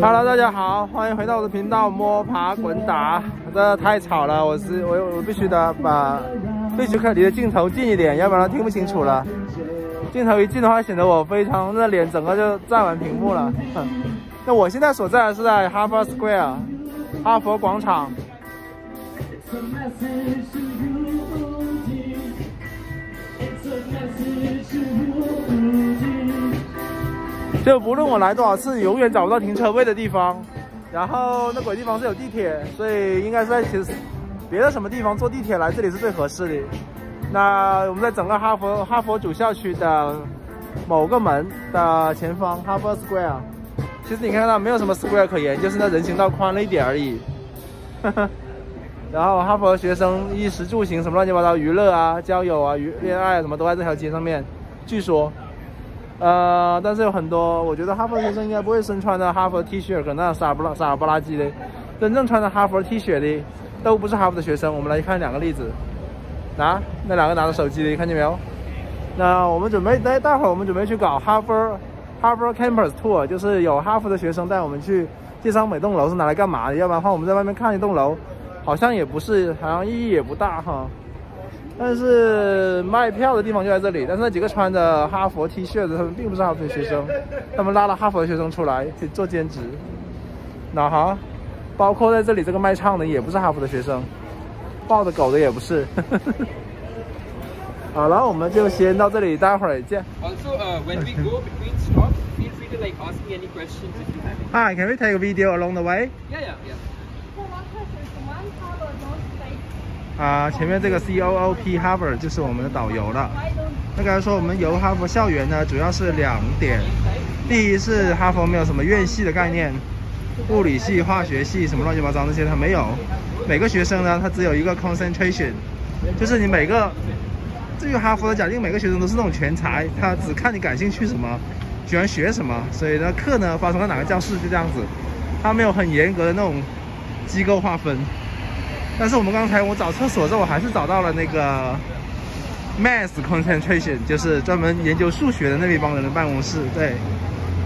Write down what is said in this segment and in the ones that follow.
Hello， 大家好，欢迎回到我的频道摸爬滚打。这太吵了，我必须离的镜头近一点，要不然听不清楚了。镜头一近的话，显得我非常的脸整个就占完屏幕了。那我现在所在的是在哈佛 Square， 哈佛广场。就不论我来多少次，永远找不到停车位的地方。然后那鬼地方是有地铁，所以应该是在其实别的什么地方坐地铁来这里是最合适的。那我们在整个哈佛主校区的某个门的前方，哈佛 Square。其实你看到没有什么 Square 可言，就是那人行道宽了一点而已。然后哈佛学生衣食住行什么乱七八糟，娱乐啊、交友啊、恋爱什么都在这条街上面。据说。但是有很多，我觉得哈佛学生应该不会身穿的哈佛 T 恤，可能那傻不拉几的。真正穿着哈佛 T 恤的都不是哈佛的学生。我们来看两个例子，那两个拿着手机的，看见没有？那我们准备待会儿我们准备去搞哈佛 Campus Tour， 就是有哈佛的学生带我们去介绍每栋楼是拿来干嘛的，要不然的话我们在外面看一栋楼，好像意义也不大哈。但是卖票的地方就在这里，但是那几个穿着哈佛 T 恤的，他们并不是哈佛的学生，他们拉了哈佛的学生出来去做兼职。那好，包括在这里这个卖唱的也不是哈佛的学生，抱着狗的也不是。好了，我们就先到这里，待会儿见。Also, when we go between stops, feel free to like ask me any questions if you have any. Hi, can we take a video along the way? Yeah. 前面这个 COOP Harvard 就是我们的导游了。那刚才说我们游哈佛校园呢，主要是2点。第一是哈佛没有什么院系的概念，物理系、化学系什么乱七八糟那些它没有。每个学生呢，他只有一个 concentration， 就是你至于哈佛的假定，每个学生都是那种全才，他只看你感兴趣什么，喜欢学什么。所以呢，课呢发生在哪个教室就这样子，他没有很严格的那种机构划分。但是我找厕所的时候，我还是找到了那个 Math Concentration， 就是专门研究数学的那一帮人的办公室。对，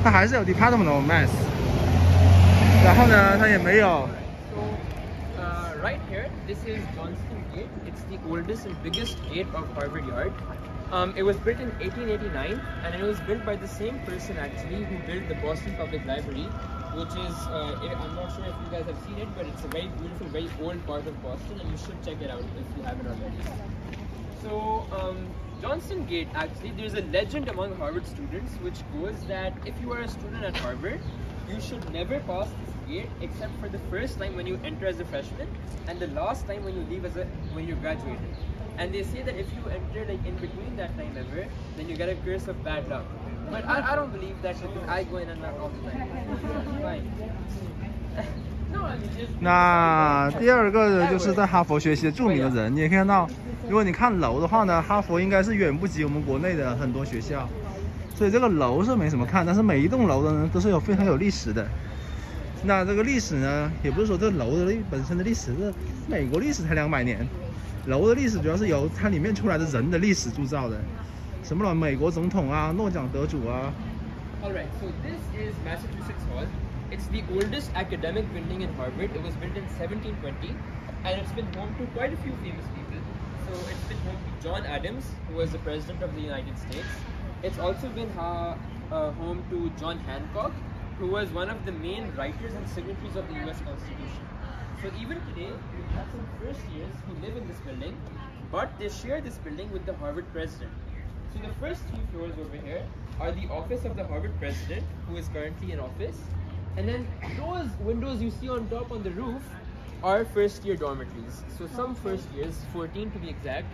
他还是有 Department of Math。然后呢，他也没有。Right here, this is Johnston Gate. It's the oldest and biggest gate of Harvard Yard. It was built in 1889, and it was built by the same person actually who built the Boston Public Library, which is, I'm not sure if you guys have seen it, but it's a very beautiful, very old part of Boston, and you should check it out if you haven't already. So, Johnston Gate, actually, there's a legend among Harvard students which goes that if you are a student at Harvard, you should never pass this gate except for the first time when you enter as a freshman and the last time when you leave when you're graduated. And they say that if you enter like in between that time ever, then you get a curse of bad luck. But I don't believe that because I go in and out all the time. Fine. No, I mean just. 那第二个就是在哈佛学习的著名的人，你也可以看到，如果你看楼的话呢，哈佛应该是远不及我们国内的很多学校，所以这个楼是没什么看，但是每一栋楼的呢都是非常有历史的。那这个历史呢，也不是说这楼的本身的历史，是美国历史才200年。楼的历史主要是由它里面出来的人的历史铸造的，什么美国总统啊、诺奖得主啊。Alright, so this is Massachusetts Hall. It's the oldest academic building in Harvard. It was built in 1720, and it's been home to quite a few famous people. So it's been home to John Adams, who was the president of the United States. It's also been home to John Hancock, who was one of the main writers and signatories of the US Constitution. So even today, we have some first years who live in this building, but they share this building with the Harvard president. So the first 3 floors over here are the office of the Harvard president, who is currently in office. And then those windows you see on top on the roof are first year dormitories. So some first years, 14 to be exact,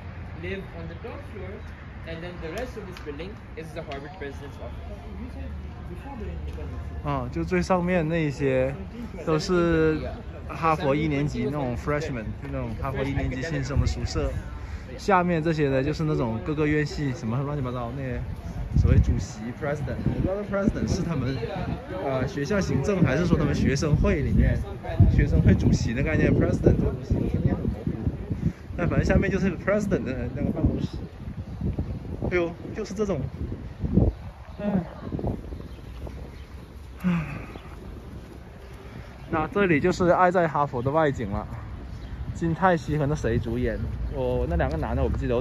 live on the top floor, and then the rest of this building is the Harvard president's office. 就最上面那些都是哈佛1年级那种 freshman， 就那种哈佛1年级新生的宿舍。下面这些呢，就是那种各个院系什么乱七八糟那些所谓主席 president， 我不知道 president 是他们学校行政，还是说他们学生会里面学生会主席的概念 president 这个东西有时候念很模糊。但反正下面就是 president 的那个办公室。哎呦，就是这种，那这里就是《爱在哈佛》的外景了。金泰熙和那谁主演？那两个男的我不记得，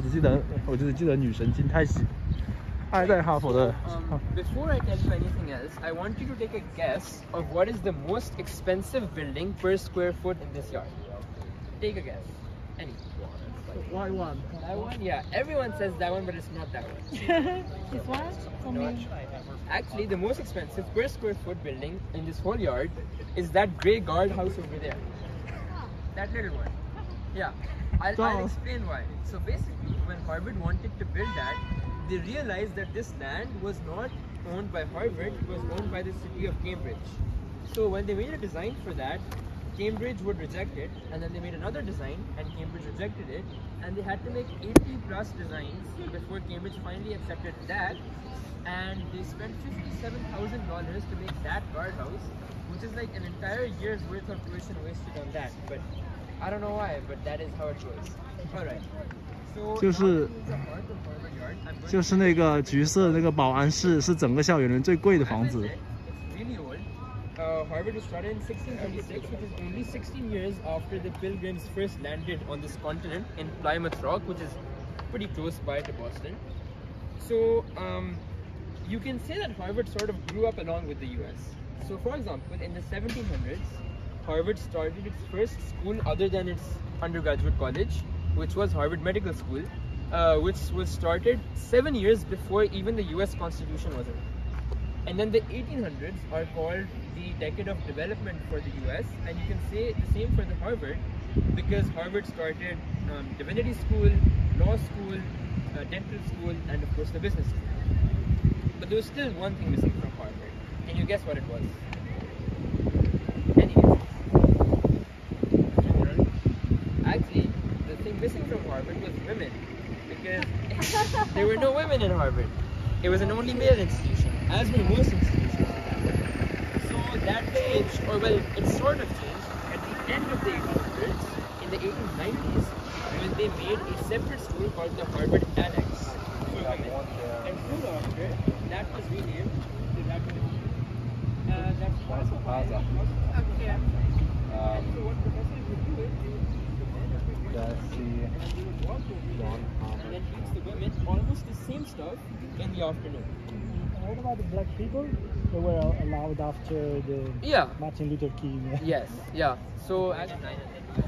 我只记得女神金泰熙。爱在哈佛的。Before I tell you anything else, I want you to take a guess of what is the most expensive building per square foot in this yard. Take a guess. Any. Why one? That one? Yeah, everyone says that one, but it's not that one. This one? For me. Actually, the most expensive per square foot building in this whole yard is that grey guardhouse over there. That little one. Yeah, I'll explain why. So basically, when Harvard wanted to build that, they realized that this land was not owned by Harvard, it was owned by the city of Cambridge. So when they made a design for that, Cambridge would reject it, and then they made another design, and Cambridge rejected it, and they had to make 80 plus designs before Cambridge finally accepted that, and they spent $57,000 to make that guardhouse, which is like an entire year's worth of tuition wasted on that. But I don't know why, but that is how it goes. All right. So 就是那个橘色那个保安室是整个校园里最贵的房子。Really old. Harvard was started in 1626, which is only 16 years after the Pilgrims first landed on this continent in Plymouth Rock, which is pretty close by to Boston. So you can say that Harvard sort of grew up along with the US. So for example, in the 1700s, Harvard started its first school other than its undergraduate college, which was Harvard Medical School, which was started 7 years before even the US Constitution was written. And then the 1800s are called the decade of development for the US, and you can say the same for the Harvard, because Harvard started divinity school, law school, dental school, and of course the business school. But there was still one thing missing from Harvard. Can you guess what it was? Any guesses? Actually, the thing missing from Harvard was women, because there were no women in Harvard. It was an only male institution, as were most institutions. So that changed, or well, it sort of changed at the end of the 1800s, in the 1890s, when they made a separate school called the Harvard Annex for women. And soon after, that was renamed to that one. That's also Plaza. Okay. And so what professors would do is they would teach the men and they would walk over there and then teach the women almost the same stuff in the afternoon. What about the black people? They were allowed after the Martin Luther King. Yes, yeah. So at 9 and 10.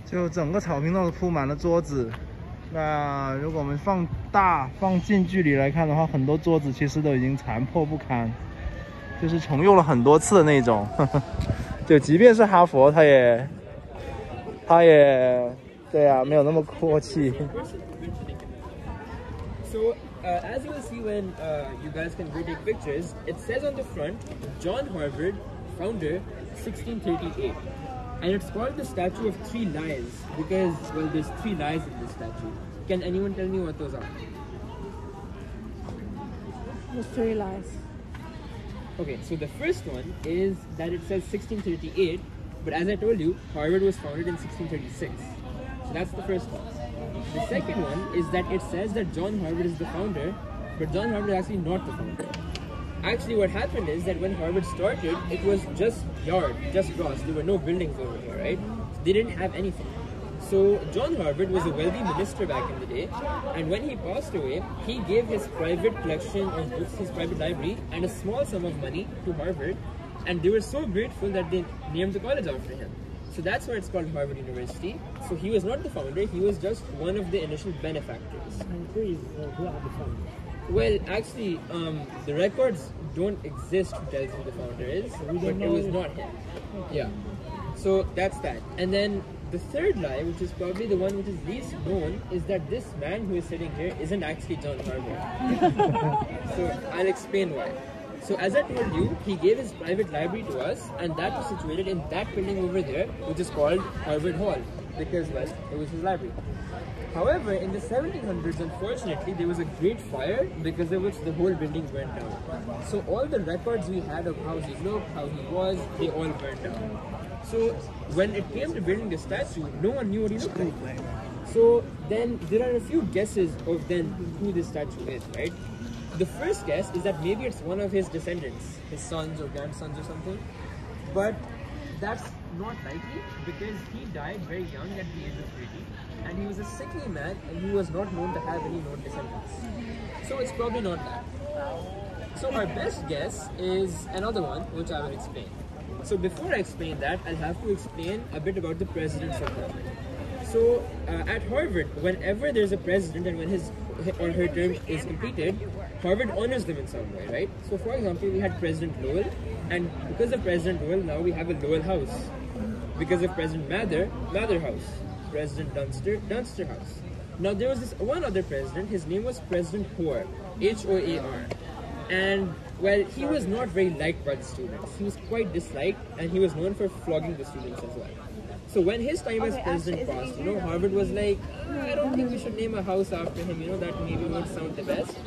就整个草坪都铺满了桌子。那如果我们放近距离来看的话，很多桌子其实都已经残破不堪，就是重用了很多次的那种。就即便是哈佛，它也对啊，没有那么阔气。So, as you will see when you guys can go take pictures, it says on the front, John Harvard, founder, 1638. And it's called the Statue of Three Lies because, well, there's 3 lies in this statue. Can anyone tell me what those are? The 3 lies. Okay, so the first one is that it says 1638, but as I told you, Harvard was founded in 1636. So that's the first one. The second one is that it says that John Harvard is the founder, but John Harvard is actually not the founder. Actually, what happened is that when Harvard started, it was just yard, just grass. There were no buildings over here, right? They didn't have anything. So John Harvard was a wealthy minister back in the day, and when he passed away, he gave his private collection of books, his private library, and a small sum of money to Harvard, and they were so grateful that they named the college after him. So that's why it's called Harvard University. So he was not the founder, he was just one of the initial benefactors. And who are the founders? Well, actually, the records don't exist who tells who the founder is, but it was not him. Yeah. So that's that. And then the third lie, which is probably the one which is least known, is that this man who is sitting here isn't actually John Harvard. So I'll explain why. So as I told you, he gave his private library to us, and that was situated in that building over there, which is called Harvard Hall, because, well, it was his library. However, in the 1700s, unfortunately, there was a great fire because of which the whole building burned down. So all the records we had of how he looked, how he was, they all burned down. So when it came to building the statue, no one knew what he looked like. So then there are a few guesses of then who this statue is, right? the first guess is that maybe it's one of his descendants, his sons or grandsons or something. But that's not likely because he died very young at the age of 30 and he was a sickly man and he was not known to have any known descendants. So it's probably not that. So our best guess is another one which I will explain. So before I explain that, I'll have to explain a bit about the presidents of Harvard. So at Harvard, whenever there's a president and when his or her term is completed, Harvard honors them in some way, right? So for example, we had President Lowell, and because of President Lowell, now we have a Lowell House. Because of President Mather, Mather House. President Dunster, Dunster House. Now there was this one other president, his name was President Hoar, H-O-A-R. And well, he was not very liked by the students. He was quite disliked and he was known for flogging the students as well. So when his time as president passed, Harvard was like, I don't think we should name a house after him, that maybe won't sound the best.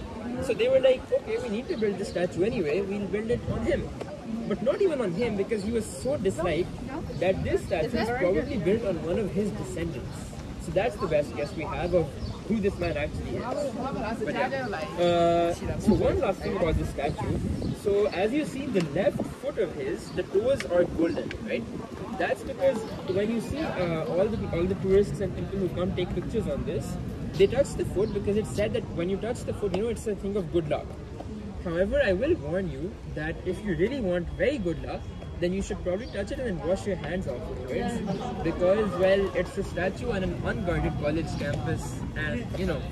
So they were like, okay, we need to build the statue anyway, we'll build it on him. But not even on him because he was so disliked that this statue is probably built on one of his descendants. So that's the best guess we have of who this man actually is. But yeah. So one last thing about this statue. So as you see, the left foot of his, the toes are golden, right? That's because when you see all the tourists and people who come take pictures on this, they touch the foot because it's said that when you touch the foot, it's a thing of good luck. However, I will warn you that if you really want very good luck, then you should probably touch it and then wash your hands off afterwards. Because, well, it's a statue on an unguarded college campus and,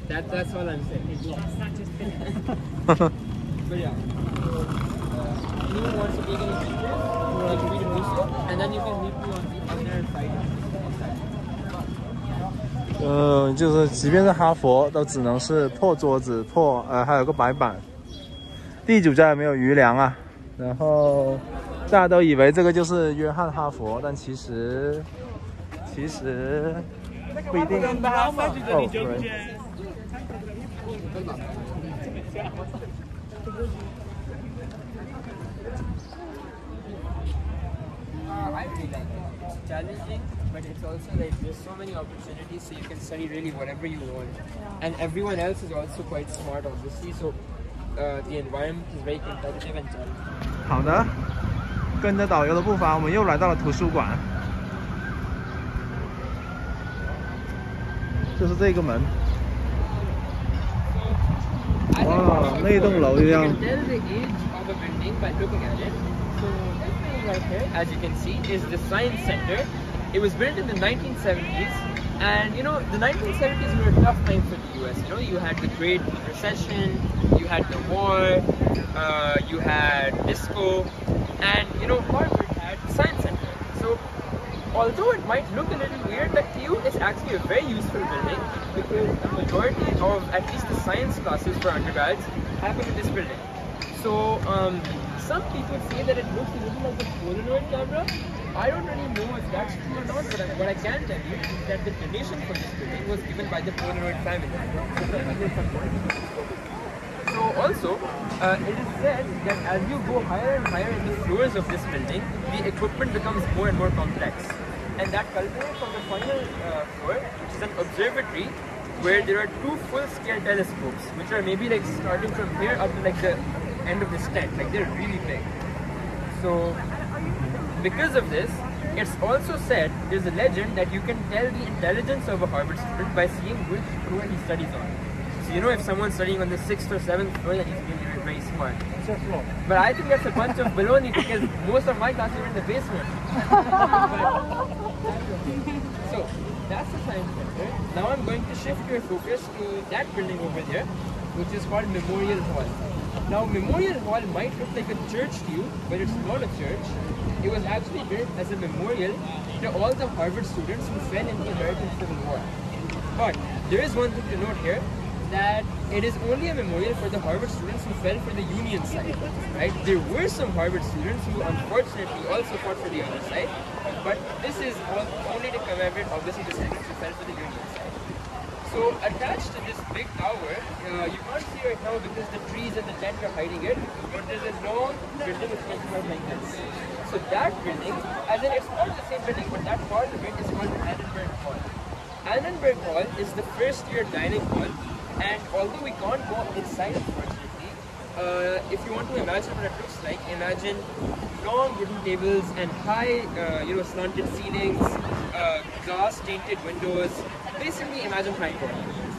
that's all I'm saying. But yeah, anyone wants to take any pictures, you can do so, and then you can meet me on the other side. 就是即便是哈佛，都只能是破桌子、还有个白板。第9家也没有余粮啊。然后大家都以为这个就是约翰哈佛，但其实不一定。哦，对。I really like it. It's challenging, but it's also like there's so many opportunities, so you can study really whatever you want. And everyone else is also quite smart, obviously. So the environment is very competitive and challenging. 好的，跟着导游的步伐，我们又来到了图书馆。就是这个门。哇，那栋楼一样。Right here, as you can see, is the Science Center. It was built in the 1970s, and the 1970s were a tough time for the US. You had the Great Recession, you had the war, you had disco, and Harvard had the Science Center. So although it might look a little weird, but to you it's actually a very useful building because the majority of at least the science classes for undergrads happen in this building. So some people say that it looks a little like a Polaroid camera. I don't really know if that's true or not, but what I can tell you is that the donation for this building was given by the Polaroid family. So also, it is said that as you go higher and higher in the floors of this building, the equipment becomes more and more complex. And that culminates on the final floor, which is an observatory, where there are 2 full-scale telescopes, which are maybe like starting from here up to like the end of this tent, like they're really big. So because of this, it's also said, there's a legend that you can tell the intelligence of a Harvard student by seeing which floor he studies on. So if someone's studying on the 6th or 7th floor, then he's really very smart. But I think that's a bunch of baloney because most of my classes are in the basement. So that's the Science Center. Now I'm going to shift your focus to that building over there, which is called Memorial Hall. Now Memorial Hall might look like a church to you, but it's not a church. It was actually built as a memorial to all the Harvard students who fell in the American Civil War. But there is one thing to note here, that it is only a memorial for the Harvard students who fell for the Union side, right? There were some Harvard students who unfortunately also fought for the other side, but this is only to commemorate obviously the students who fell for the Union side. So attached to this big tower, you can't see right now because the trees and the tent are hiding it, but there's a long building which looks like this. So that building, as in it's not the same building, but that part of it is called Annenberg Hall. Annenberg Hall is the first year dining hall, and although we can't go inside unfortunately, if you want to imagine what it looks like, imagine long wooden tables and high, slanted ceilings, glass tinted windows. Basically, imagine Harry Potter,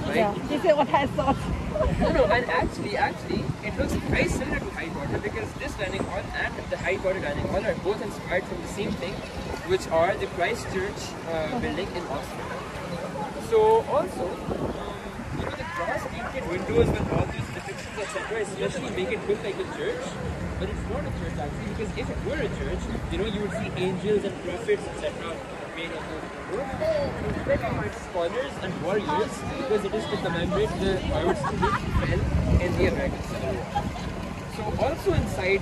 right? Yeah, this is what I thought. No, and actually, it looks very similar to Harry Potter because this dining hall and the Harry Potter dining hall are both inspired from the same thing, which are the Christ Church building in Oxford. So also, the glass tinted windows with all these depictions, etc., especially make it look like a church, but it's not a church actually, because if it were a church, you would see angels and prophets, etc., made of those windows. Scholars and warriors, because it is to commemorate the Harvard students who fell in the American Civil War. So also inside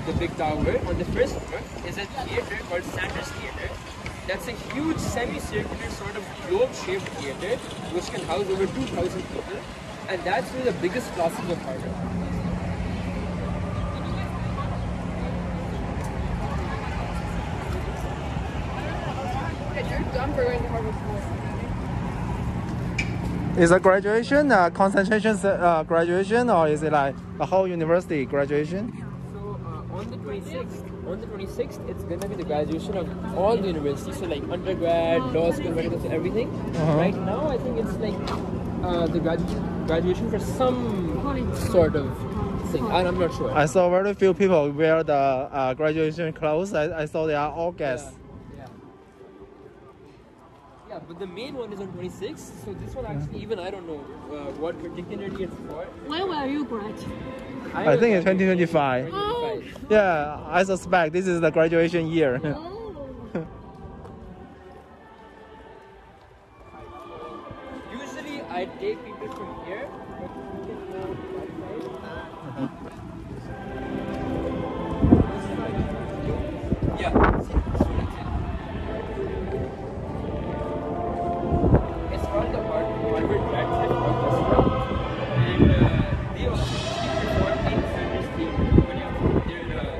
the big tower, on the first floor, is a theater called Sanders Theater. That's a huge semicircular sort of globe-shaped theater which can house over 2,000 people, and that's one of the biggest classes of Harvard. You're done for going to Harvard School. Is a graduation concentration graduation, or is it like a whole university graduation? So on the 26th, it's gonna be the graduation of all the universities. So like undergrad, law school, medical school, everything. Right now, I think it's like the graduation for some sort of thing. I'm not sure. I saw very few people wear the graduation clothes. I saw they are all guests. Yeah, but the main one is on 26th. So this one actually, even I don't know what particularly it's for. When will you graduate? I think it's 2025. Oh. Yeah, I suspect this is the graduation year. Usually I take people from here, but we can go outside. Yeah. It's called the Harvard Blacksmith Orchestra, and they also perform in Sanders Theater.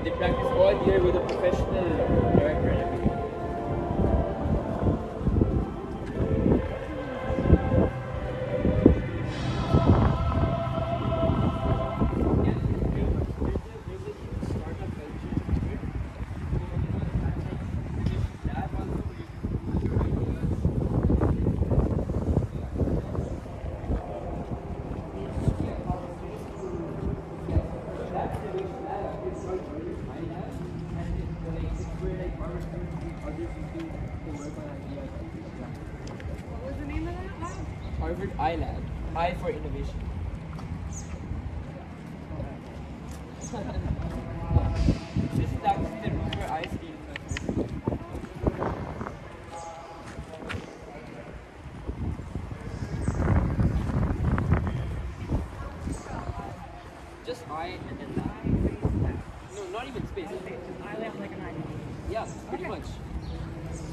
They practice all year with a professional director and everything. What was the name of that lab? Harvard iLab, I for innovation. This is actually the room where I stayed. Just I and then lab. No, not even space. I lab like an island. Yeah, pretty much.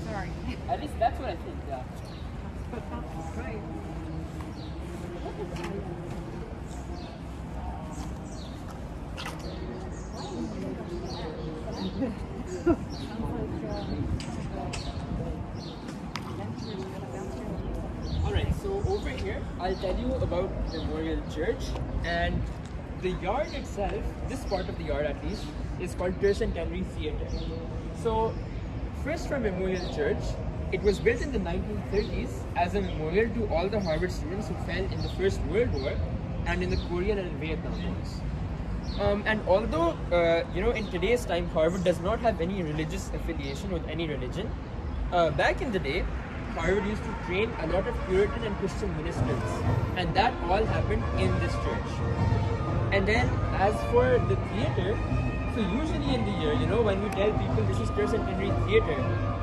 Sorry. At least that's what I think, yeah. Right. Alright, so over here, I'll tell you about Memorial Church, and the yard itself, this part of the yard at least, is called Tercentenary Theater. So, first from Memorial Church, it was built in the 1930s as a memorial to all the Harvard students who fell in the First World War and in the Korean and Vietnam Wars. And although, in today's time, Harvard does not have any religious affiliation with any religion, back in the day, Harvard used to train a lot of Puritan and Christian ministers, and that all happened in this church. And then, as for the theater, so usually in the year, when we tell people this is Tercentenary Theater,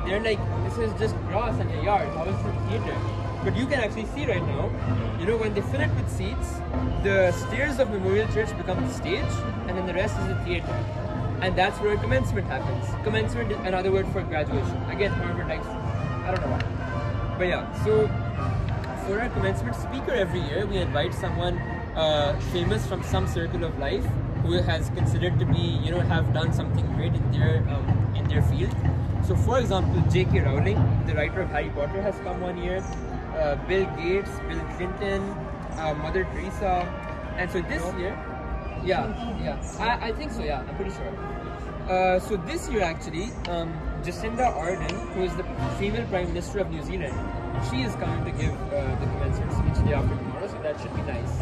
they're like, this is just grass and a yard, how is it theater? But you can actually see right now, when they fill it with seats, the stairs of Memorial Church become the stage, and then the rest is the theater. And that's where commencement happens. Commencement is another word for graduation. Again, Harvard likes, I don't know why. But yeah, so for our commencement speaker every year, we invite someone famous from some circle of life who has considered to be, have done something great in their field. So for example, J.K. Rowling, the writer of Harry Potter, has come one year, Bill Gates, Bill Clinton, Mother Teresa, and so this year, Yeah. I think so. Yeah, I'm pretty sure. So this year actually, Jacinda Ardern, who is the female Prime Minister of New Zealand, she is coming to give the commencement speech day after tomorrow, so that should be nice.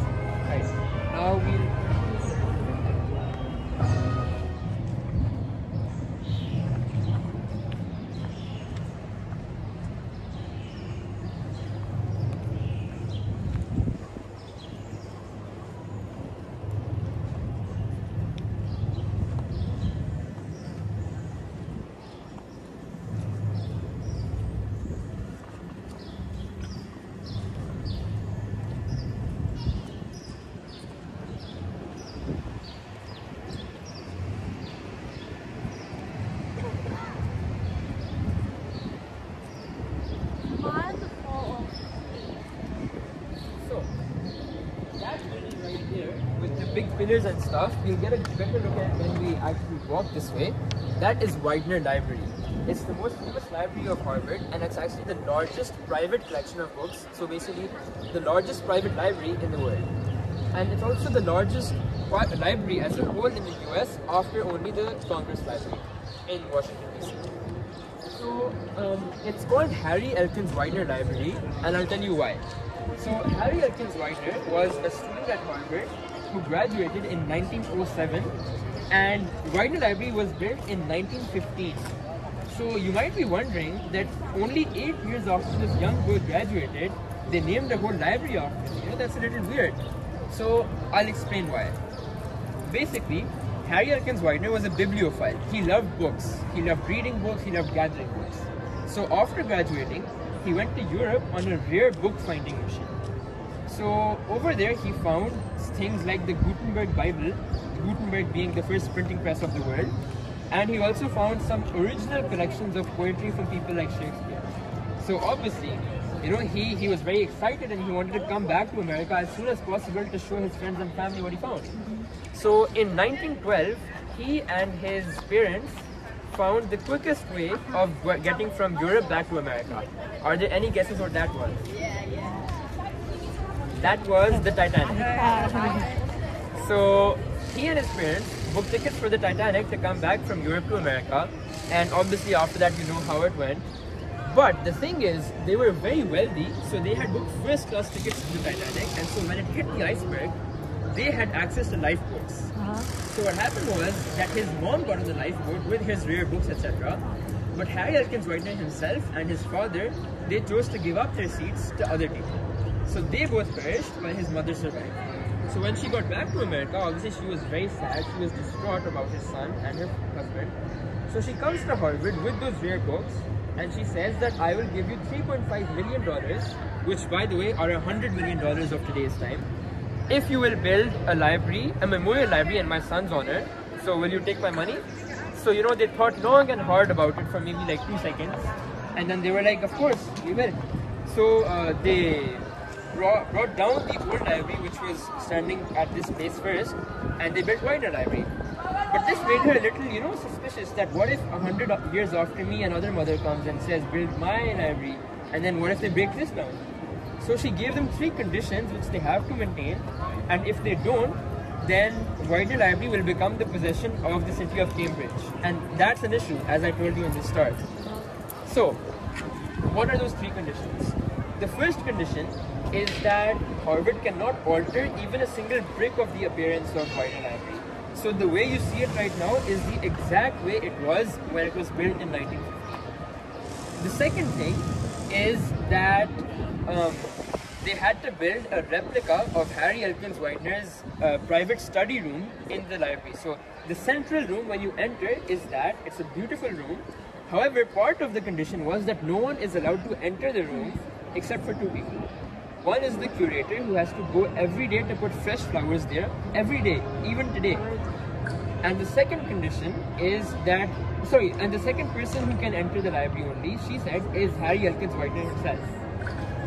Right. Now we'll... Big pillars and stuff, we'll get a better look at when we actually walk this way. That is Widener Library. It's the most famous library of Harvard, and it's actually the largest private collection of books. So basically, the largest private library in the world. And it's also the largest library as a whole in the US after only the Congress Library in Washington, D.C. So it's called Harry Elkins Widener Library, and I'll tell you why. So Harry Elkins Widener was a student at Harvard who graduated in 1907, and Widener Library was built in 1915. So you might be wondering that only 8 years after this young boy graduated, they named a whole library after him. You know, that's a little weird. So I'll explain why. Basically, Harry Elkins Widener was a bibliophile. He loved books. He loved reading books. He loved gathering books. So after graduating, he went to Europe on a rare book finding mission. So over there, he found things like the Gutenberg Bible, Gutenberg being the first printing press of the world, and he also found some original collections of poetry from people like Shakespeare. So obviously, you know, he was very excited and he wanted to come back to America as soon as possible to show his friends and family what he found. So in 1912, he and his parents found the quickest way of getting from Europe back to America. Are there any guesses what that was? That was the Titanic. So he and his parents booked tickets for the Titanic to come back from Europe to America, and obviously after that you know how it went. But the thing is, they were very wealthy, so they had booked first class tickets to the Titanic, and so when it hit the iceberg, they had access to lifeboats. So what happened was that his mom got on the lifeboat with his rare books, etc. But Harry Elkins Widener himself and his father, they chose to give up their seats to other people. So they both perished while his mother survived. So when she got back to America, obviously she was very sad. She was distraught about his son and her husband. So she comes to Harvard with those rare books, and she says that I will give you $3.5 million, which by the way are $100 million of today's time, if you will build a library, a memorial library in my son's honor. So will you take my money? So you know, they thought long and hard about it for maybe like 2 seconds, and then they were like, of course, we will. So they brought down the old library which was standing at this place first, and they built Widener Library. But this made her a little, you know, suspicious that what if 100 years after me another mother comes and says build my library, and then what if they break this down? So she gave them 3 conditions which they have to maintain, and if they don't, then Widener Library will become the possession of the city of Cambridge, and that's an issue, as I told you in the start. So what are those 3 conditions? The first condition is that Harvard cannot alter even a single brick of the appearance of Widener Library. So the way you see it right now is the exact way it was when it was built in 1950. The second thing is that they had to build a replica of Harry Elkins Widener's private study room in the library. So the central room when you enter is that, it's a beautiful room. However, part of the condition was that no one is allowed to enter the room except for 2 people. One is the curator, who has to go every day to put fresh flowers there, every day, even today. And the second condition is that, and the second person who can enter the library only, she said, is Harry Elkins Widener himself.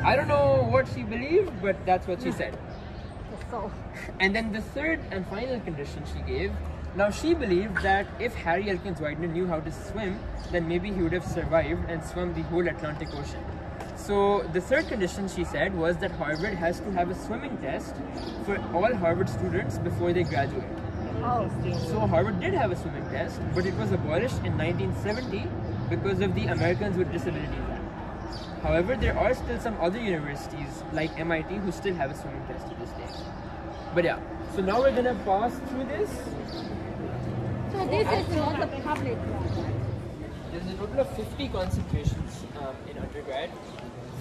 I don't know what she believed, but that's what she said. And then the third and final condition she gave, now she believed that if Harry Elkins Widener knew how to swim, then maybe he would have survived and swum the whole Atlantic Ocean. So the third condition, she said, was that Harvard has to have a swimming test for all Harvard students before they graduate. Oh. So Harvard did have a swimming test, but it was abolished in 1970 because of the Americans with Disabilities Act. However, there are still some other universities like MIT who still have a swimming test to this day. But yeah, so now we're gonna pass through this. So this is not a public one, right? There's a total of 50 concentrations in undergrad.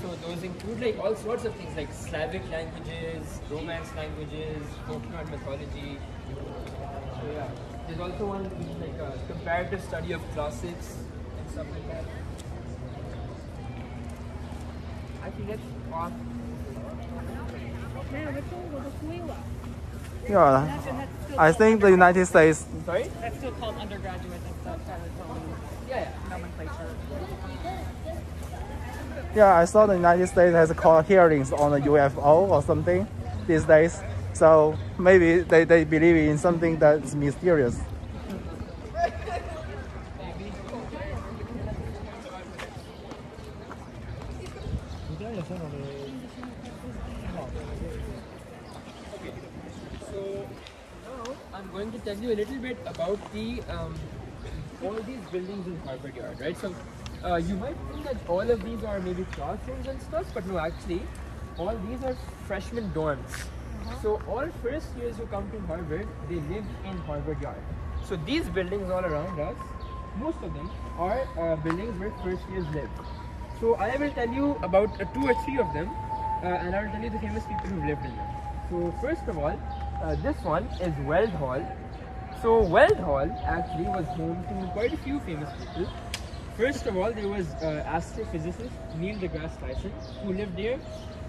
So those include like all sorts of things like Slavic languages, Romance languages, folklore and mythology. So yeah, there's also one which is like a comparative study of classics and stuff like that. I think that's off. Yeah, I think the United States. Sorry? That's still called undergraduate and stuff. Yeah. Nomenclature. Yeah, I saw the United States has called hearings on the UFO or something these days. So maybe they believe in something that's mysterious. So now I'm going to tell you a little bit about the all these buildings in Harvard Yard, right? So you might think that all of these are maybe classrooms and stuff, but no, actually, all these are freshman dorms. So all first years who come to Harvard, they live in Harvard Yard. So these buildings all around us, most of them are buildings where first years live. So I will tell you about 2 or 3 of them, and I will tell you the famous people who lived in them. So first of all, this one is Weld Hall. So Weld Hall actually was home to quite a few famous people. First of all, there was astrophysicist Neil deGrasse Tyson who lived there.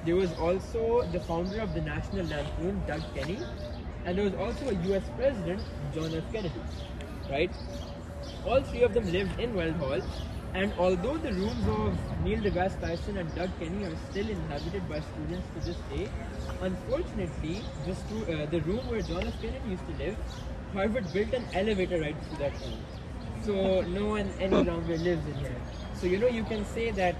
There was also the founder of the National Lampoon, Doug Kenney, and there was also a US President, John F. Kennedy, right? All 3 of them lived in Weld Hall, and although the rooms of Neil deGrasse Tyson and Doug Kenney are still inhabited by students to this day, unfortunately, the room where John F. Kennedy used to live, Harvard built an elevator right through that room. So no one any longer lives in here. So you can say that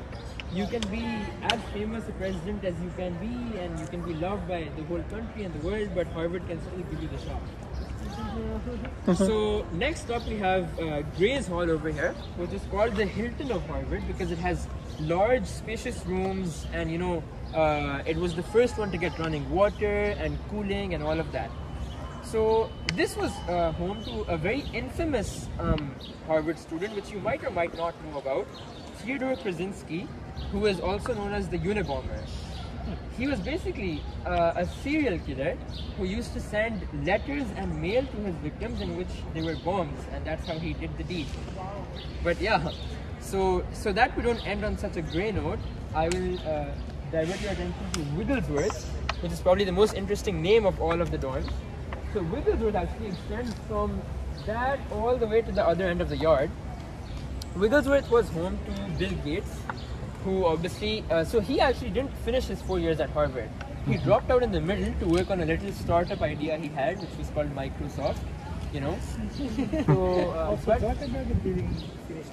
you can be as famous a president as you can be, and you can be loved by the whole country and the world, but Harvard can still give you the shot. So next up we have Gray's Hall over here, which is called the Hilton of Harvard because it has large spacious rooms, and it was the first one to get running water and cooling and all of that. So this was home to a very infamous Harvard student, which you might or might not know about, Theodore Krasinski, who is also known as the Unabomber. He was basically a serial killer who used to send letters and mail to his victims in which they were bombs, and that's how he did the deed. But yeah, so that we don't end on such a grey note, I will divert your attention to Wigglesworth, which is probably the most interesting name of all of the dorms. So Wigglesworth actually extends from that all the way to the other end of the yard. Wigglesworth was home to Bill Gates, who obviously, so he actually didn't finish his 4 years at Harvard. He dropped out in the middle to work on a little startup idea he had, which was called Microsoft,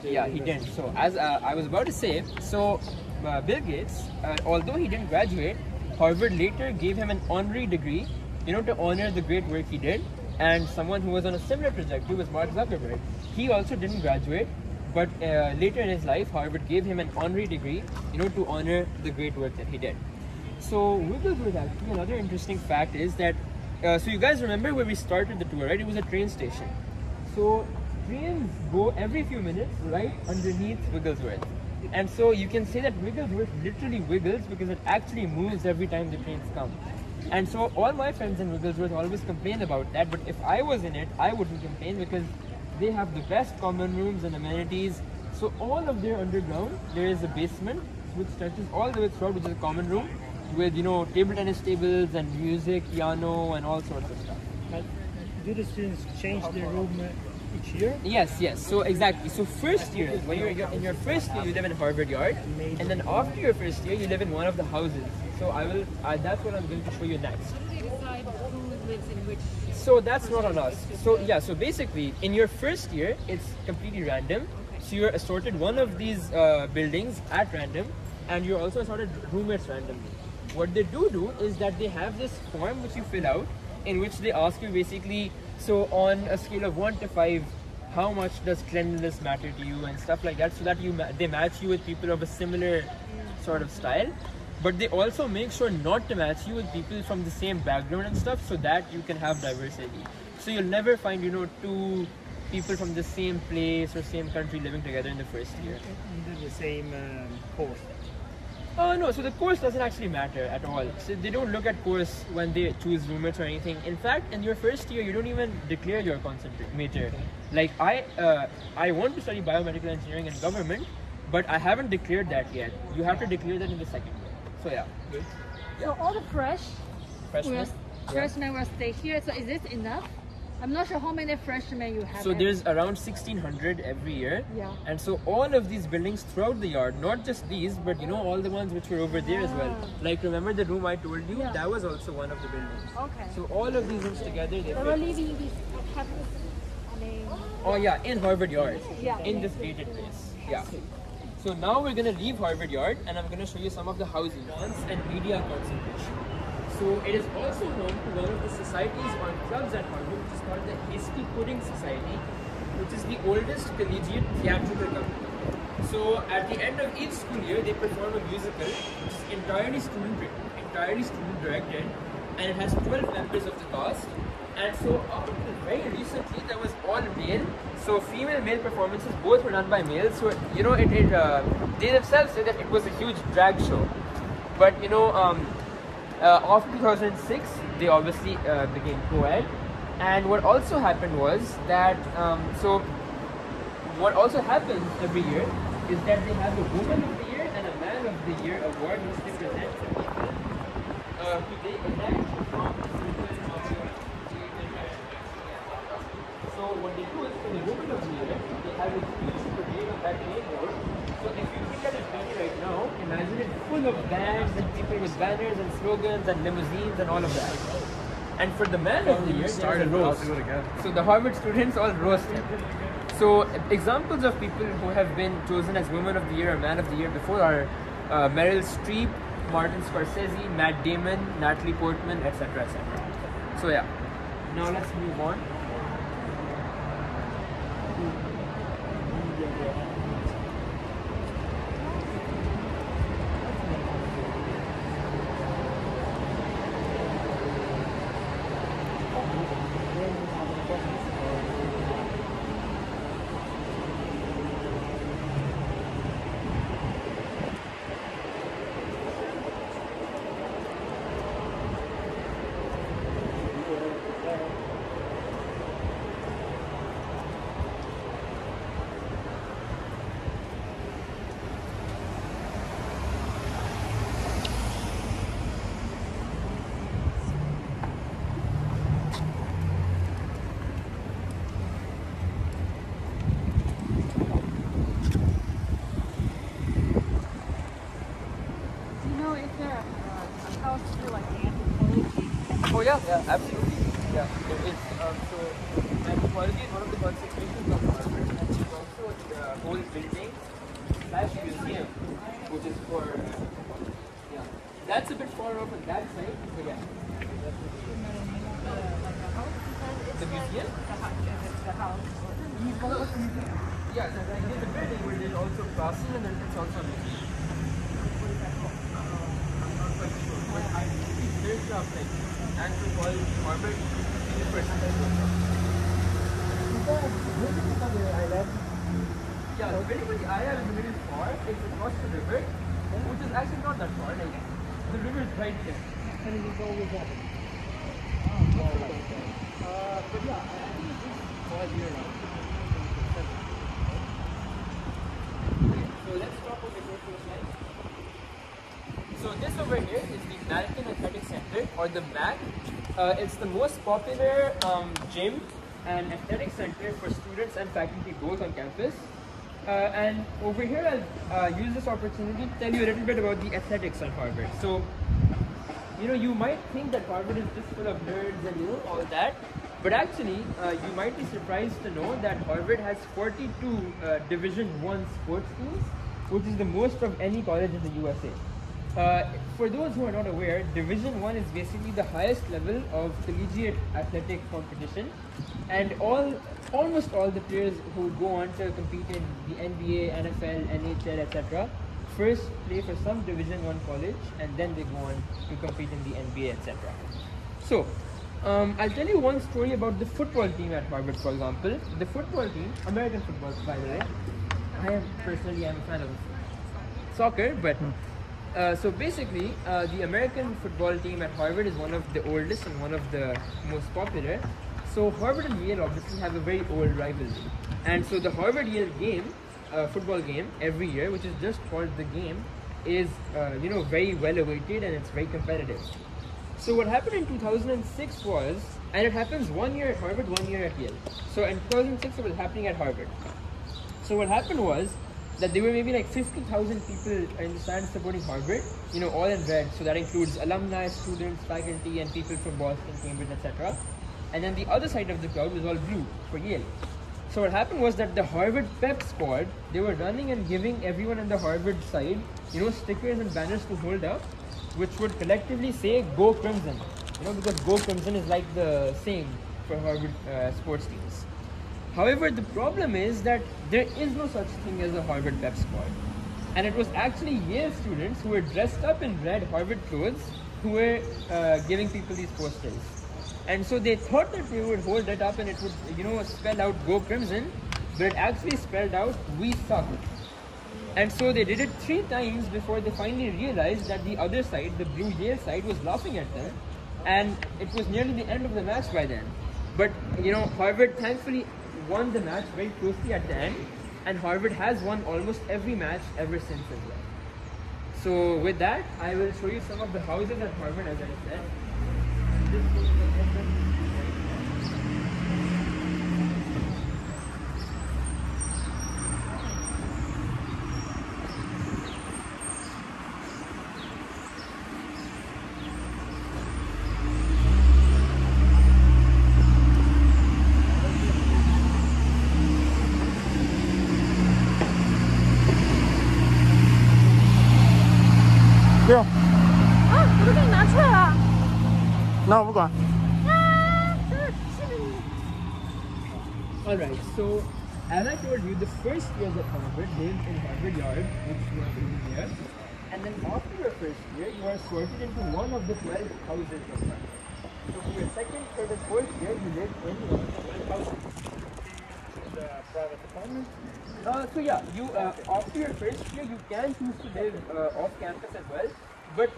So, yeah, he didn't. So as I was about to say, so Bill Gates, although he didn't graduate, Harvard later gave him an honorary degree, to honor the great work he did. And someone who was on a similar trajectory was Mark Zuckerberg. He also didn't graduate, but later in his life, Harvard gave him an honorary degree, to honor the great work that he did. So Wigglesworth, actually, another interesting fact is that, so you guys remember where we started the tour, right? It was a train station. So trains go every few minutes right underneath Wigglesworth. And so you can say that Wigglesworth literally wiggles because it actually moves every time the trains come. And so all my friends in Wigglesworth always complain about that, but if I was in it, I wouldn't complain because they have the best common rooms and amenities. So all of their underground, there is a basement which stretches all the way throughout, which is a common room with, table tennis tables and music, piano and all sorts of stuff. Do the students change their room each year? Yes. So exactly. So first year, when you're in your first year, you live in Harvard Yard, and then after your first year, you live in one of the houses. So that's what I'm going to show you next. How do they decide who lives in which? So that's not on us. So yeah, so basically in your first year, it's completely random. So you're assorted one of these buildings at random, and you're also assorted roommates randomly. What they do is that they have this form which you fill out, in which they ask you basically, so on a scale of 1 to 5, how much does cleanliness matter to you and stuff like that, so that they match you with people of a similar sort of style. But they also make sure not to match you with people from the same background and stuff, so that you can have diversity. So you'll never find, you know, two people from the same place or same country living together in the first year. Do the same course? No, so the course doesn't actually matter at all. So they don't look at course when they choose roommates or anything. In fact, in your first year, you don't even declare your major. Like I want to study biomedical engineering and government, but I haven't declared that yet. You have to declare that in the second year. So yeah. Good. So all the freshmen will stay here. So is this enough? I'm not sure how many freshmen you have. So there's around 1,600 every year. Yeah. And so all of these buildings throughout the yard, not just these, but you know, all the ones which were over there as well. Like remember the room I told you? Yeah. That was also one of the buildings. Okay. So all of these rooms together, they We're leaving this campus. Oh yeah, in Harvard Yard. Yeah. In this gated place. Yeah. So now we're gonna leave Harvard Yard and I'm gonna show you some of the housing bonds and media concentration. So it is also home to one of the societies or clubs at Harvard, which is called the Hasty Pudding Society, which is the oldest collegiate theatrical company. So at the end of each school year, they perform a musical, which is entirely student directed, and it has 12 members of the cast. And so up until very recently, that was all male. So female-male performances both were done by males. So you know, they themselves say that it was a huge drag show. But you know, after 2006, they obviously became co-ed. And what also happened was that, so what also happens every year is that they have a Woman of the Year and a Man of the Year award, which they present to people who they elect from the circle of the So what they do is, for the Woman of the Year, they have a huge parade of that day board. So if you look at it right now, imagine it full of bags and people with banners and slogans and limousines and all of that. And for the Man of the Year, there's a roast. So the Harvard students all roast him. So examples of people who have been chosen as Woman of the Year or Man of the Year before are Meryl Streep, Martin Scorsese, Matt Damon, Natalie Portman, etc., etc. So yeah. Now let's move on. Oh yeah, absolutely. Yeah, there is. So anthropology is one of the concentrations of Harvard, and there's also the whole building / museum, which is for yeah. That's a bit far off on that side. So yeah. The museum? The house. Yeah, there's a building where there's also classroom and then it's also a museum. There's like anthropology, Harvard, yeah, the building with the island is a little far. It's across the river, which is actually not that far. Like the river is right there. And it is always open. But yeah, I think it's all year round. So let's talk about the social slides. So this over here is the American Athletic Center, or the MAC. It's the most popular gym and athletic center for students and faculty both on campus. And over here I'll use this opportunity to tell you a little bit about the athletics at Harvard. So, you know, you might think that Harvard is just full of nerds and, you know, all that. But actually, you might be surprised to know that Harvard has 42 Division I sports teams which is the most of any college in the USA. For those who are not aware, Division 1 is basically the highest level of collegiate athletic competition, and almost all the players who go on to compete in the NBA, NFL, NHL, etc. first play for some Division 1 college, and then they go on to compete in the NBA, etc. So, I'll tell you one story about the football team at Harvard, for example. The football team, American football, by the way. I am a fan of soccer, but so basically, the American football team at Harvard is one of the oldest and one of the most popular. So Harvard and Yale obviously have a very old rivalry, and so the Harvard-Yale game, football game every year, which is just called the game, is very well awaited and it's very competitive. So what happened in 2006 was, and it happens 1 year at Harvard, 1 year at Yale. So in 2006 it was happening at Harvard. So what happened was that there were maybe like 50,000 people in the stands supporting Harvard, all in red. So that includes alumni, students, faculty, and people from Boston, Cambridge, etc. And then the other side of the crowd was all blue for Yale. So what happened was that the Harvard pep squad, they were running and giving everyone on the Harvard side, stickers and banners to hold up, which would collectively say "Go Crimson," because "Go Crimson" is like the saying for Harvard sports teams. However, the problem is that there is no such thing as a Harvard pep squad, and it was actually Yale students who were dressed up in red Harvard clothes who were giving people these posters. And so they thought that they would hold it up and it would, spell out "Go Crimson," but it actually spelled out "We suck." And so they did it 3 times before they finally realized that the other side, the blue Yale side, was laughing at them, and it was nearly the end of the match by then. But Harvard thankfully won the match very closely at the end, and Harvard has won almost every match ever since as well. So with that, I will show you some of the houses at Harvard, as I said. This is the entrance.六，我都给你拿出来了。那我不管。Alright, so as I told you, the first years at Harvard lived in Harvard Yard, which you are living here. And then after your first year, you are sorted into one of the 12 houses of Harvard. So for your second, third, and fourth year, you live in one of the 12 houses. The private apartment? So yeah, you after your first year, you can choose to live off campus as well, but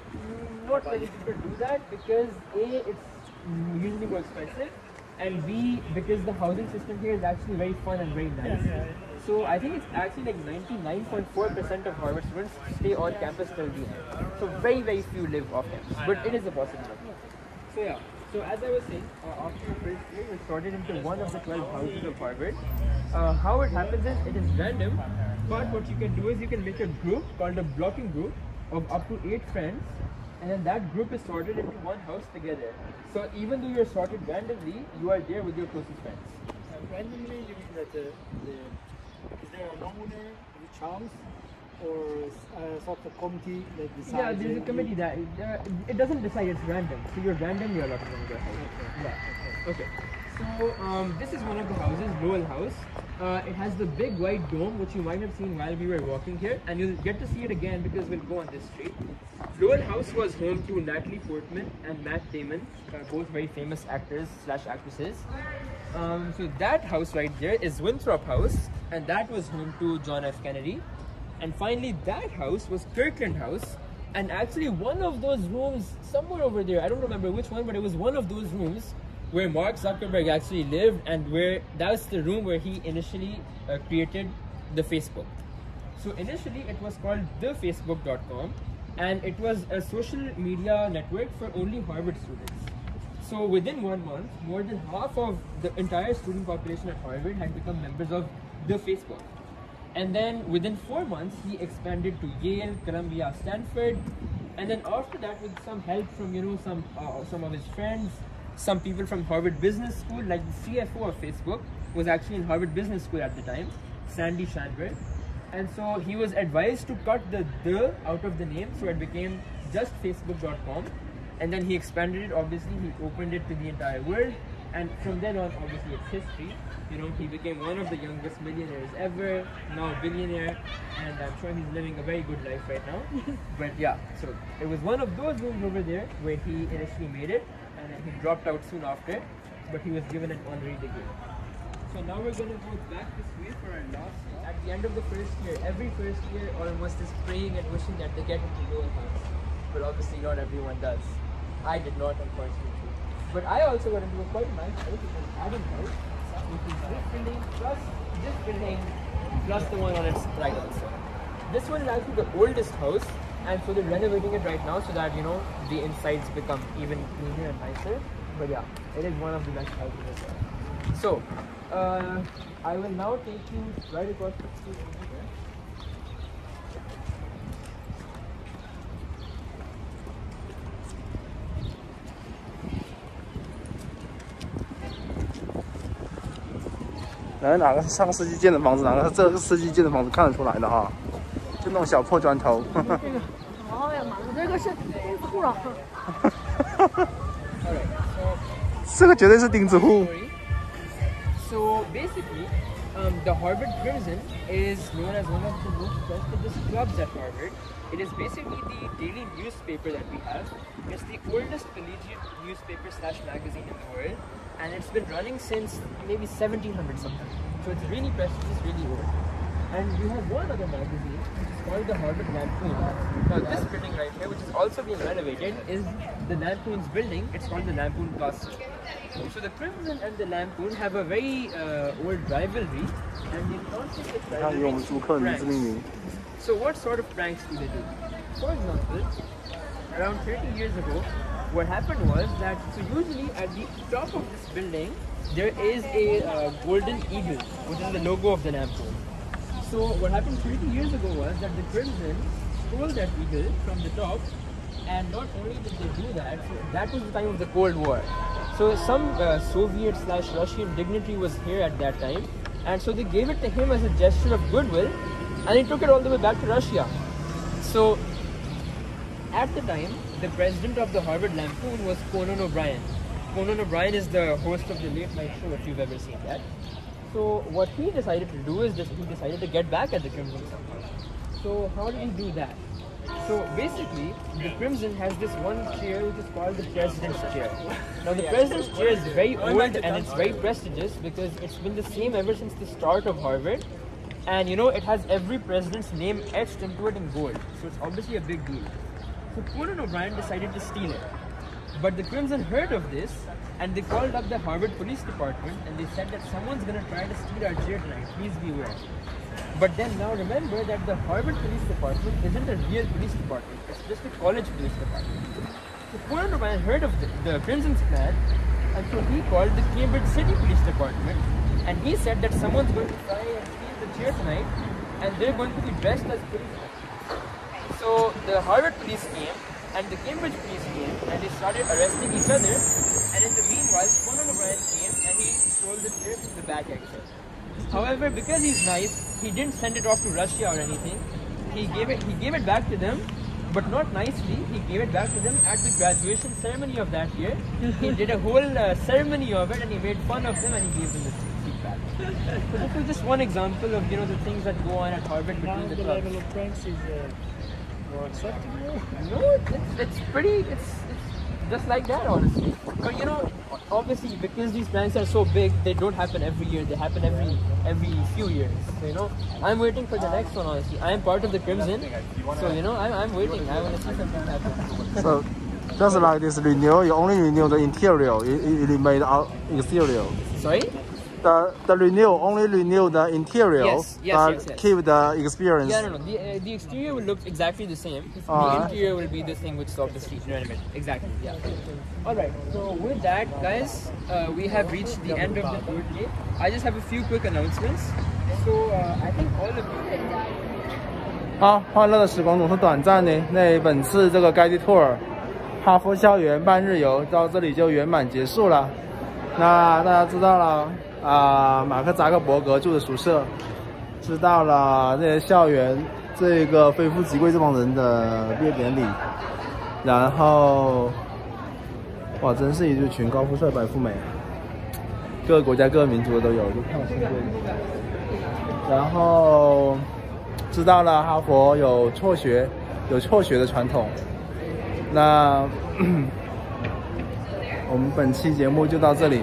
not many people do that because A, it's usually more expensive, and B, because the housing system here is actually very fun and very nice. So I think it's actually like 99.4% of Harvard students stay on campus till the end. So very, very few live off campus, but it is a possibility. So yeah, so as I was saying, after your first year, you're sorted into one of the 12 houses of Harvard. How it happens is, it is random, but what you can do is you can make a group called a blocking group of up to 8 friends, and then that group is sorted into one house together. So even though you're sorted randomly, you are there with your closest friends. Randomly, you mean that is there a homeowner in each house, or sort of committee that decides? Yeah, there's a committee that it doesn't decide, it's random. So you're randomly allotted in the house. Yeah. Okay. So this is one of the houses, Lowell House. It has the big white dome, which you might have seen while we were walking here, and you'll get to see it again because we'll go on this street. Lowell House was home to Natalie Portman and Matt Damon, both very famous actors / actresses. So that house right there is Winthrop House, and that was home to John F. Kennedy. And finally, that house was Kirkland House, and actually one of those rooms somewhere over there, I don't remember which one, but it was one of those rooms where Mark Zuckerberg actually lived, and where that's the room where he initially created the Facebook. So initially it was called thefacebook.com, and it was a social media network for only Harvard students. So within 1 month, more than half of the entire student population at Harvard had become members of the Facebook. And then within 4 months, he expanded to Yale, Columbia, Stanford, and then after that, with some help from some of his friends, some people from Harvard Business School, like the CFO of Facebook was actually in Harvard Business School at the time, Sandy Chandler. And so he was advised to cut the out of the name, so it became just Facebook.com. And then he expanded it, obviously, he opened it to the entire world. And from then on, obviously, it's history. You know, he became one of the youngest millionaires ever, now a billionaire, and I'm sure he's living a very good life right now. But yeah, so it was one of those rooms over there where he initially made it, and then he dropped out soon after, but he was given an honorary degree. So now we're going to go back this way for our last stop. At the end of the first year, every first year almost is praying and wishing that they get into Lower House. But obviously not everyone does. I did not, unfortunately. But I also got into a quite nice house, which is Adam House, which is this building plus this building plus the one on its right also. This one is actually the oldest house, and so they're renovating it right now so that, you know, the insides become even cleaner and nicer. But yeah, it is one of the best houses as well. So, I will now take you right across the street over here. 哪个是上世纪建的房子，哪个是这个世纪建的房子，看得出来的哈。就那种小破砖头。这个，哎呀妈呀，这个是钉子户了。这个绝对是钉子户。So basically, the Harvard Crimson is known as one of the most prestigious clubs at Harvard. It is basically the daily newspaper that we have. It's the oldest collegiate newspaper / magazine in the world, and it's been running since maybe 1700 something. So it's really prestigious, really old. And we have one other magazine, which is called the Harvard Lampoon. Now this building right here, which is also being renovated, is the Lampoon's building. It's called the Lampoon Castle. So the Crimson and the Lampoon have a very old rivalry, and they constantly pranks. So what sort of pranks do they do? For example, around 30 years ago, what happened was that, so usually at the top of this building, there is a golden eagle, which is the logo of the Lampoon. So what happened 30 years ago was that the Crimson stole that eagle from the top, and not only did they do that, so that was the time of the Cold War. So some Soviet / Russian dignitary was here at that time, and so they gave it to him as a gesture of goodwill, and he took it all the way back to Russia. So at the time, the president of the Harvard Lampoon was Conan O'Brien. Conan O'Brien is the host of the Late Night Show, if you've ever seen that. So what he decided to do is he decided to get back at the Crimson somehow. So how did he do that? So basically, the Crimson has this one chair which is called the President's Chair. Now the President's Chair is very old and it's very prestigious because it's been the same ever since the start of Harvard. And you know, it has every president's name etched into it in gold. So it's obviously a big deal. So Conan O'Brien decided to steal it. But the Crimson heard of this, and they called up the Harvard Police Department, and they said that someone's going to try to steal our chair tonight, please beware. But then now remember that the Harvard Police Department isn't a real police department, it's just a college police department. So Conan O'Brien heard of the Crimson's plan, and so he called the Cambridge City Police Department, and he said that someone's going to try and steal the chair tonight, and they're going to be dressed as policemen. So the Harvard police came, and the Cambridge police came, and they started arresting each other, and in the meanwhile, Conan O'Brien came and he stole the chair from the back exit. However, because he's nice, he didn't send it off to Russia or anything. He gave it back to them, but not nicely. He gave it back to them at the graduation ceremony of that year. He did a whole ceremony of it, and he made fun of them, and he gave them the seat back. So this is just one example of, you know, the things that go on at Harvard between the clubs. level of pranks is more acceptable. No, it's just like that, honestly. But you know, obviously because these pranks are so big, they don't happen every year. They happen every few years. So, you know, I'm waiting for the next one. Honestly, I am part of the Crimson, so you know, I'm waiting. I want to see something happen. So just like this renew, you only renew the interior. It made out exterior. Sorry. The renew only renew the interior, Yes. keep the experience. Yeah, no. The exterior will look exactly the same. The interior will be the thing which is obviously renovated. Exactly. Yeah. All right. So with that, guys, we have reached the end of the tour today. I just have a few quick announcements. So I think all of you. 好，欢乐的时光总是短暂的。那本次这个 guided tour， 哈佛校园半日游到这里就圆满结束了。那大家知道了。马克扎克伯格住的宿舍，知道了这些校园这个非富即贵这帮人的毕业典礼，然后哇，真是一群高富帅白富美，各个国家各个民族的都有，就看我新规。然后知道了哈佛有辍学的传统。那我们本期节目就到这里。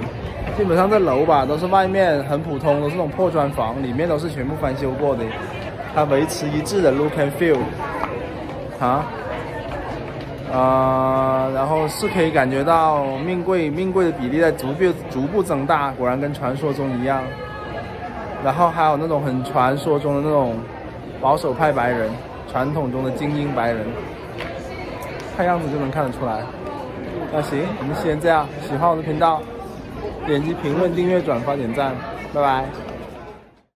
基本上这楼吧都是外面很普通，都是那种破砖房，里面都是全部翻修过的，它维持一致的 look and feel 然后是可以感觉到命贵的比例在逐步增大，果然跟传说中一样。然后还有那种很传说中的那种保守派白人，传统中的精英白人，看样子就能看得出来。那行，我们先这样，喜欢我的频道点击评论、订阅、转发、点赞，拜拜。